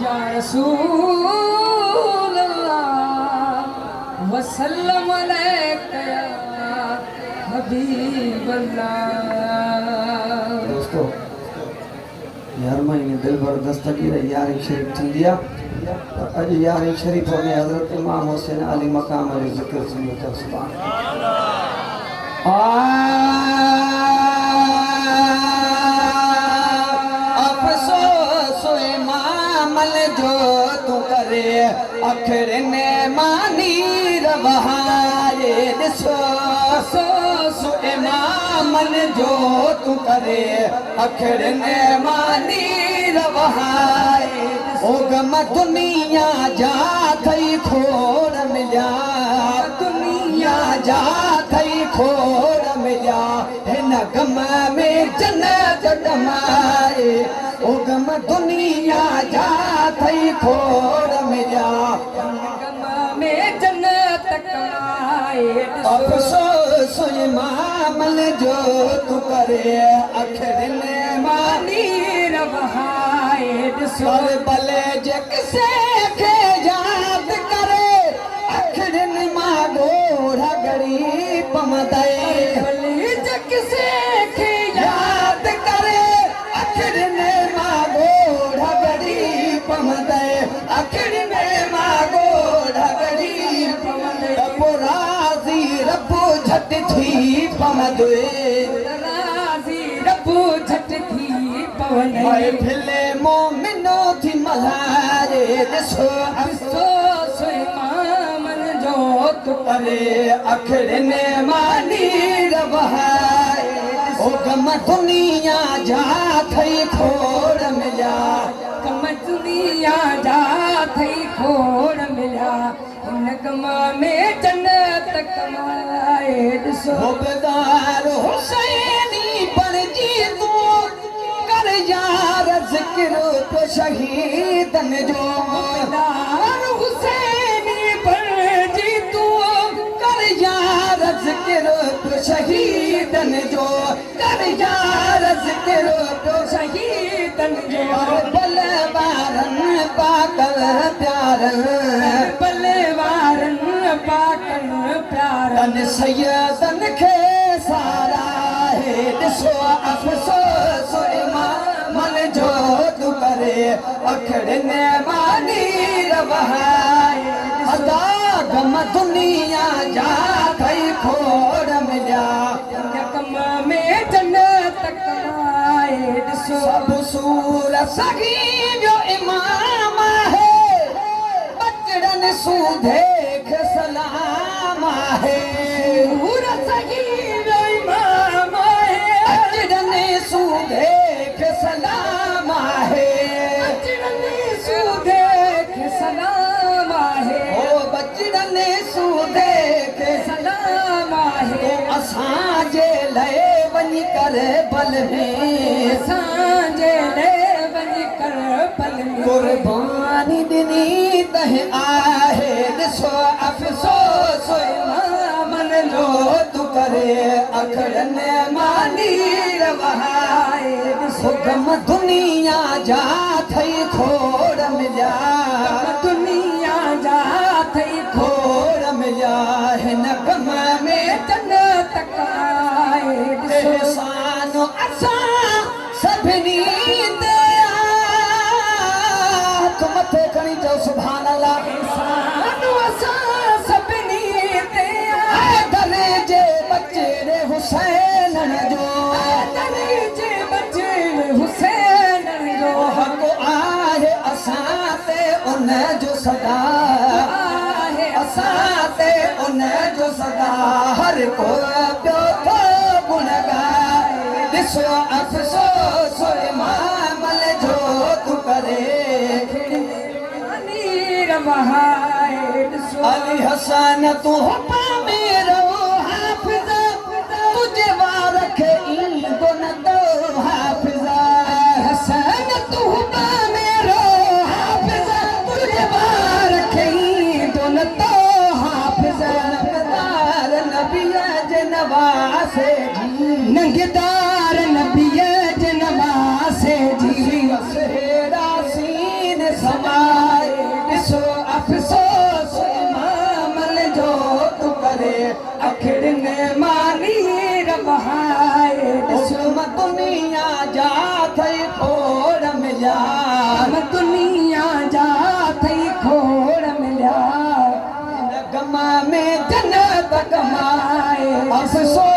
या रसूल अल्लाह वसल्लम अलैका या हबीब अल्लाह। दोस्तों यार महीने दिल भर दस्तगीर यारी शरीफ थी और अज यारी शरीफ में हजरत इमाम हुसैन अली मकाम जो जिक्र सुनियो तो सुभान अफसोस इमाम जो तू करे अखर ने मानी रवाए दिसो अफसोस इमाम जो तू करे अखर ने मानी रवाए ओ गम दुनिया जा थई खोड़ मिलिया दुनिया जा थई खोड़ मिलिया हिन गम में जन्नत डमाए ओ गम दुनिया जा थई खोड़ मिलिया गम में जन्नत कमाए अफसोस इमाम जो तू करे अखर ने मानी रवाए और भले जे किसे के याद करे अखरन मागो रगड़ी पमदे भले जे किसे के याद करे अखरन मागो रगड़ी पमदे अखरन मागो रगड़ी पमदे रब्बो राजी रब्बो झट थी पमदे राजी रब्बो झट थी पवने फिले मोमिनो थी मल्हारे दिसो अफसोस इमाम जो तू अरे अखर ने मानी रवाए ओ गम दुनिया जा थई खोड़ मिला कम दुनिया जा थई खोड़ मिला इन गम में जन्नत कमाए ॾिसो होबदार हुसैनी पर जी तू कर यार जिक्र तो शहीदन जो दार हुसैनी पर जी तू कर यार जिक्र तो शहीदन जो कर यार जिक्र तो शहीदन जो बलवारन पागल प्यारन बलवारन पाकन प्यारन सैयदन खे सारा है ॾिसो अफ़सोस इमाम जो तू करे अखर ने मानी रवाए अदा गम दुनिया जा थई खोड़ मिलिया कम में जन्नत कमाए ॾिसो सब सूर सगी जो इमाम है बचड़न सू देख सलाम है सूर सगी जो इमाम है बचड़न सू देख सलाम है बचड़न सू देख सलाम है ओ बचड़न सू देख सलाम है असां जे लए वञी करे बल में सांझे ले वञी कर पल में कुर्बानी ॾिनी तह आहे ॾिसो अफ़सोस इमामन जो तू करे अखर ने मानी रवाए ॾिसो गम दुनिया जा थई खोड़ मिलिया दुनिया जा थई खोड़ मिलिया हिन गम में जन्नत कमाए ॾिसो एहसान असां सभिनी ते हाथ मथे खणी चओ सुभान अल्लाह सानू असां सभिनी ते दरे जे बचड़े हुसैन जो दरे जे बचड़े हुसैन जो हक आहे असां ते उन जो सदा आहे असां ते उन जो सदा हर को पियो थो गुण ॻाए ॾिसो अफ़सोस इमाम जो तू करे नीर बहाए ॾिसो अली हसन तू मेरो हाफ़िज़ तुझे वार खे ईंदो न तो हाफ़िज़ हसन तू मेरो हाफ़िज़ तुझे वार खे ईंदो न तो हाफ़िज़ नबीअ जे नवासे जी नंगदार नबीअ जे अखिड़ने मानी रवाए उसम दुनिया जा थई खोड़ मिलिया दुनिया जा थई खोड़ मिलिया गमा में जन्नत कमाए अफ़सोस